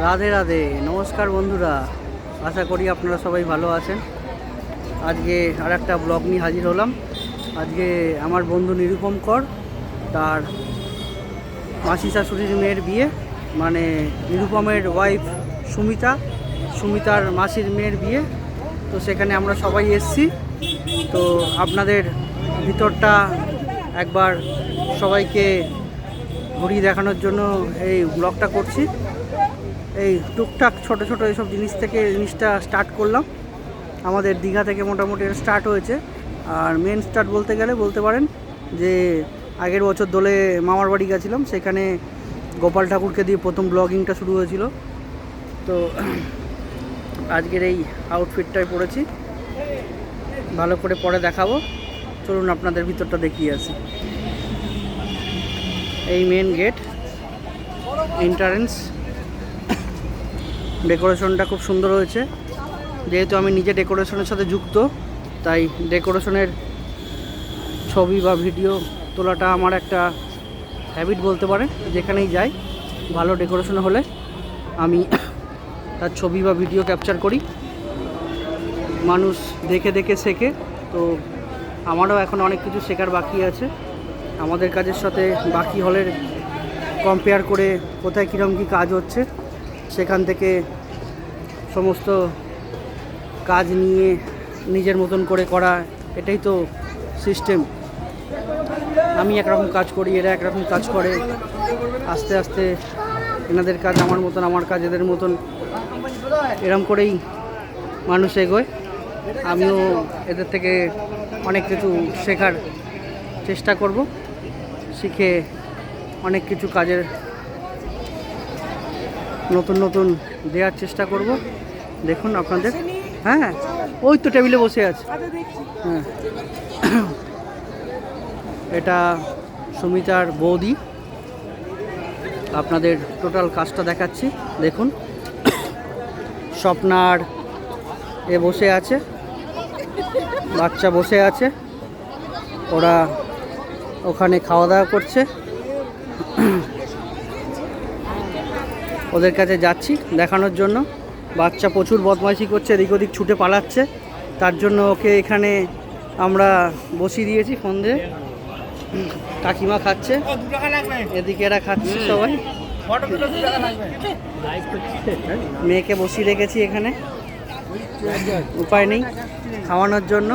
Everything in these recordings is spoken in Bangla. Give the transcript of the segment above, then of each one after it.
রাধে রাধে, নমস্কার বন্ধুরা। আশা করি আপনারা সবাই ভালো আছেন। আজকে আর একটা ব্লগ নিয়ে হাজির হলাম। আজকে আমার বন্ধু নিরুপম কর, তার মাসি শাশুড়ির মেয়ের বিয়ে, মানে নিরুপমের ওয়াইফ সুমিতার মাসির মেয়ের বিয়ে। তো সেখানে আমরা সবাই এসেছি। তো আপনাদের ভিতরটা একবার সবাইকে ঘুরিয়ে দেখানোর জন্য এই ব্লগটা করছি। এই টুকটাক ছোট ছোট এইসব জিনিসটা স্টার্ট করলাম। আমাদের দীঘা থেকে মোটামুটি স্টার্ট হয়েছে। আর মেন স্টার্ট বলতে পারেন যে আগের বছর দোলে মামার বাড়ি গেছিলাম, সেখানে গোপাল ঠাকুরকে দিয়ে প্রথম ব্লগিংটা শুরু হয়েছিল। তো আজকের এই আউটফিটটাই পরেছি, ভালো করে পরে দেখাবো। চলুন আপনাদের ভিতরটা দেখিয়ে আসি। এই মেন গেট, এন্ট্রান্স, ডেকোরেশনটা খুব সুন্দর হয়েছে। যেহেতু আমি নিজে ডেকোরেশনের সাথে যুক্ত, তাই ডেকোরেশনের ছবি বা ভিডিও তোলাটা আমার একটা হ্যাবিট বলতে পারেন। যেখানেই যাই ভালো ডেকোরেশন হলে আমি তার ছবি বা ভিডিও ক্যাপচার করি। মানুষ দেখে দেখে শেখে। তো আমারও এখন অনেক কিছু শেখার বাকি আছে। আমাদের কাজের সাথে বাকি হলের কম্পেয়ার করে কোথায় কীরকম কী কাজ হচ্ছে, সেখান থেকে সমস্ত কাজ নিয়ে নিজের মতন করে করা, এটাই তো সিস্টেম। আমি একরকম কাজ করি, এরা একরকম কাজ করে। আস্তে আস্তে এনাদের কাজ আমার মতন, আমার কাজ এদের মতন, এরম করেই মানুষ এগোয়। আমিও এদের থেকে অনেক কিছু শেখার চেষ্টা করব, শিখে অনেক কিছু কাজের নতুন দেওয়ার চেষ্টা করব। দেখুন আপনাদের, হ্যাঁ ওই তো টেবিলে বসে আছে। হ্যাঁ, এটা সুমিতার বৌদি। আপনাদের টোটাল কাজটা দেখাচ্ছি। দেখুন, স্বপ্নার এ বসে আছে, বাচ্চা বসে আছে, ওরা ওখানে খাওয়া দাওয়া করছে। ওদের কাছে যাচ্ছি দেখানোর জন্য। বাচ্চা প্রচুর বদমাইশি করছে, এদিক ওদিক ছুটে পালাচ্ছে। তার জন্য ওকে এখানে আমরা বসিয়ে দিয়েছি ফোন দিয়ে। কাকিমা খাচ্ছে, এদিকে এরা খাচ্ছে সবাই। মেয়েকে বসিয়ে রেখেছি এখানে, উপায় নেই খাওয়ানোর জন্য।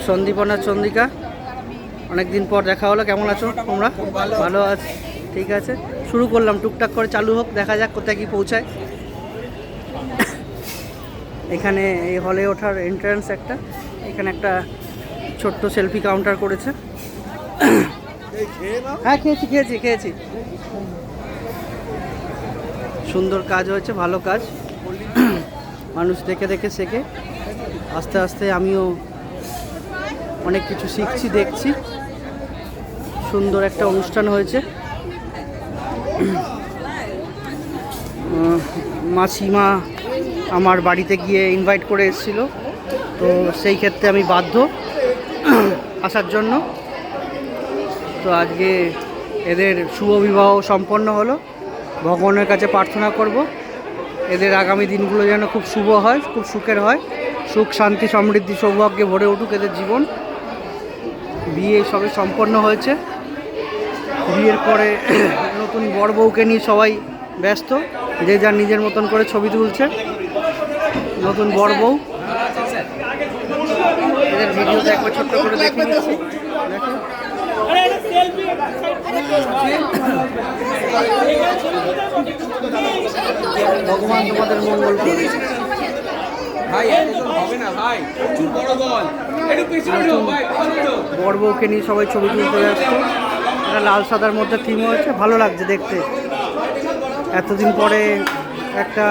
সন্দীপনা চন্দ্রিকা, অনেকদিন পর দেখা হলো। কেমন আছো তোমরা? ভালো আছো, ঠিক আছে। শুরু করলাম, টুকটাক করে চালু হোক, দেখা যাক কোথায় কি পৌঁছায়। এখানে এই হলে ওঠার এন্ট্রান্স একটা, এখানে একটা ছোট্ট সেলফি কাউন্টার করেছে। হ্যাঁ খেয়েছি। সুন্দর কাজ হয়েছে, ভালো কাজ। মানুষ দেখে দেখে শেখে। আস্তে আস্তে আমিও অনেক কিছু শিখছি, দেখছি। সুন্দর একটা অনুষ্ঠান হয়েছে। মাসিমা আমার বাড়িতে গিয়ে ইনভাইট করে এসেছিল, তো সেই ক্ষেত্রে আমি বাধ্য আসার জন্য। তো আজকে এদের শুভ বিবাহ সম্পন্ন হলো। ভগবানের কাছে প্রার্থনা করব এদের আগামী দিনগুলো যেন খুব শুভ হয়, খুব সুখের হয়। সুখ, শান্তি, সমৃদ্ধি, সৌভাগ্যে ভরে উঠুক এদের জীবন। বিয়ে সবে সম্পন্ন হয়েছে। বিয়ের পরে নতুন বর বউকে নিয়ে সবাই ব্যস্ত, যে যার নিজের মতন করে ছবি তুলছে। নতুন বর বউ, এদের ভিডিওতে একবার ছোট্ট করে দেখে নিচ্ছি। দেখো, ভগবান তোমাদের মঙ্গল করুন। বর বউকে নিয়ে সবাই ছবি তুলতে ব্যস্ত। এটা লাল সাদার মধ্যে থিম হয়েছে, ভালো লাগছে দেখতে। এতদিন পরে একটা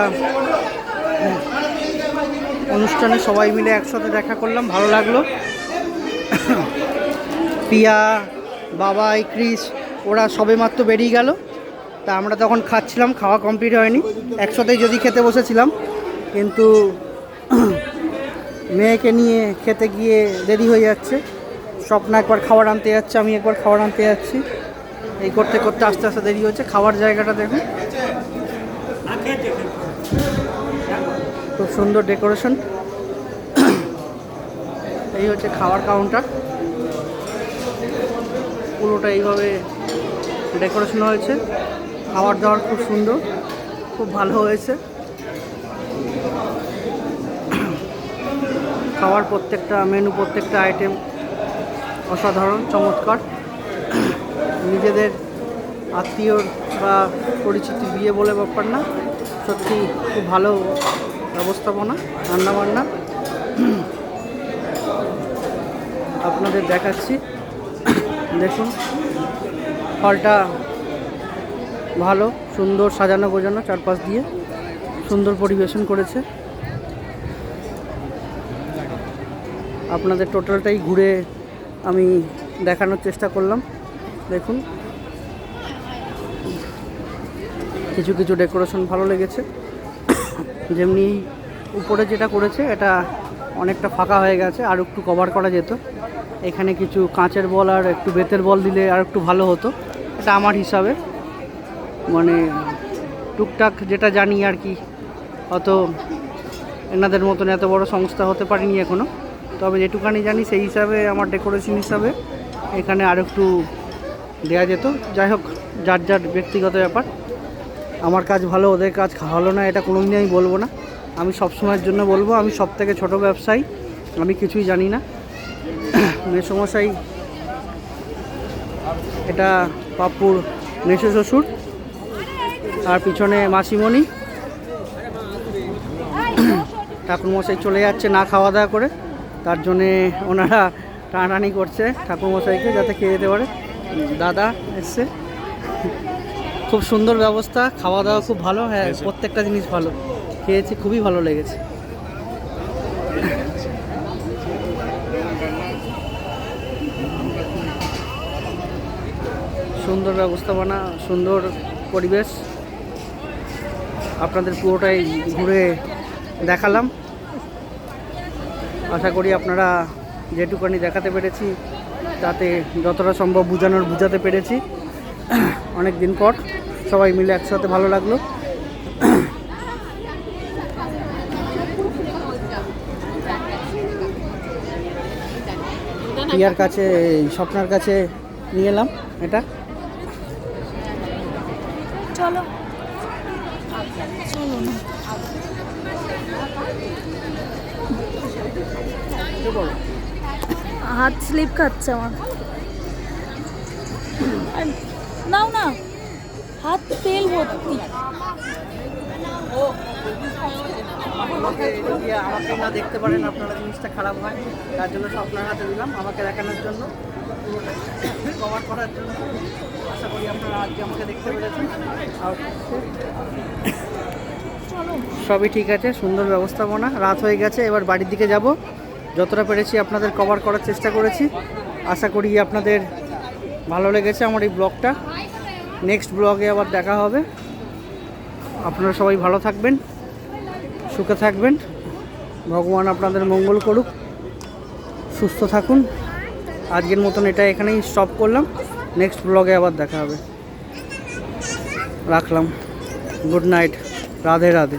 অনুষ্ঠানে সবাই মিলে একসাথে দেখা করলাম, ভালো লাগলো। পিয়া, বাবাই, ক্রিস ওরা সবেমাত্র বেরিয়ে গেল। তা আমরা তখন খাচ্ছিলাম, খাওয়া কমপ্লিট হয়নি। একসাথেই যদি খেতে বসেছিলাম, কিন্তু মেয়েকে নিয়ে খেতে গিয়ে দেরি হয়ে যাচ্ছে। স্বপ্ন একবার খাবার আনতে যাচ্ছে, আমি একবার খাবার আনতে যাচ্ছি। এই করতে করতে আস্তে আস্তে দেরি হচ্ছে। খাওয়ার জায়গাটা দেখুন, খুব সুন্দর ডেকোরেশন। এই হচ্ছে খাওয়ার কাউন্টার, পুরোটা এইভাবে ডেকোরেশন হয়েছে। খাবার দাবার খুব সুন্দর, খুব ভালো হয়েছে। খাওয়ার প্রত্যেকটা মেনু, প্রত্যেকটা আইটেম অসাধারণ, চমৎকার। নিজেদের আত্মীয় বা পরিচিতি বিয়ে বলে ব্যাপার না, সত্যি খুব ভালো ব্যবস্থাপনা, রান্নাবান্না। আপনাদের দেখাচ্ছি, দেখুন হলটা ভালো, সুন্দর সাজানো গোজানো, চারপাশ দিয়ে সুন্দর পরিবেশন করেছে। আপনাদের টোটালটাই ঘুরে আমি দেখানোর চেষ্টা করলাম। দেখুন কিছু কিছু ডেকোরেশন ভালো লেগেছে, যেমনি উপরে যেটা করেছে এটা অনেকটা ফাঁকা হয়ে গেছে, আর একটু কভার করা যেত। এখানে কিছু কাঁচের বল আর একটু বেতের বল দিলে আর একটু ভালো হতো, এটা আমার হিসাবে। মানে টুকটাক যেটা জানি আর কি, অত এনাদের মতন এত বড় সংস্থা হতে পারিনি এখনও, তবে যেটুকানি জানি সেই হিসাবে আমার ডেকোরেশন হিসাবে এখানে আর একটু দেওয়া যেত। যাই হোক, যার যার ব্যক্তিগত ব্যাপার। আমার কাজ ভালো, ওদের কাজ ভালো না, এটা কোনোদিনই আমি বলবো না। আমি সবসময়ের জন্য বলবো, আমি সব থেকে ছোটো ব্যবসায়ী, আমি কিছুই জানি না। মেসমশাই, এটা পাপ্পুর মেসো শ্বশুর, আর পিছনে মাসিমণি। ঠাকুরমশাই চলে যাচ্ছে না খাওয়া দাওয়া করে, তার জন্যে ওনারা টানাটানি করছে ঠাকুরমশাইকে যাতে খেয়ে যেতে পারে। দাদা এসছে, খুব সুন্দর ব্যবস্থা, খাওয়া দাওয়া খুব ভালো। হ্যাঁ, প্রত্যেকটা জিনিস ভালো, খেয়েছি, খুবই ভালো লেগেছে। সুন্দর ব্যবস্থাপনা, সুন্দর পরিবেশ, আপনাদের পুরোটাই ঘুরে দেখালাম। আশা করি আপনারা যেটুকুনি দেখাতে পেরেছি তাতে যতটা সম্ভব বুঝাতে পেরেছি। অনেক দিন পর সবাই মিলে একসাথে ভালো লাগলো। ইয়ার কাছে, স্বপ্নার কাছে নিয়ে এলাম এটা। চলো চলো না, হাত স্লিপ খাচ্ছে আমার। নাও না, হাত তেল ভর্তি। আমাকে না দেখতে পারেন আপনারা, জিনিসটা খারাপ হয়, তার জন্য স্বপ্নার হাতে দিলাম, আমাকে দেখানোর জন্য, কভার করার জন্য। আশা করি আপনারা আজকে আমাকে দেখতে পেরেছেন। আর সবই ঠিক আছে, সুন্দর ব্যবস্থাপনা। রাত হয়ে গেছে, এবার বাড়ির দিকে যাব। যতটা পেরেছি আপনাদের কভার করার চেষ্টা করেছি। আশা করি আপনাদের ভালো লেগেছে আমার এই ব্লগটা। নেক্সট ব্লগে আবার দেখা হবে। আপনারা সবাই ভালো থাকবেন, সুখে থাকবেন, ভগবান আপনাদের মঙ্গল করুক, সুস্থ থাকুন। আজকের মতন এটা এখানেই স্টপ করলাম, নেক্সট ব্লগে আবার দেখা হবে। রাখলাম, গুড নাইট, রাধে রাধে।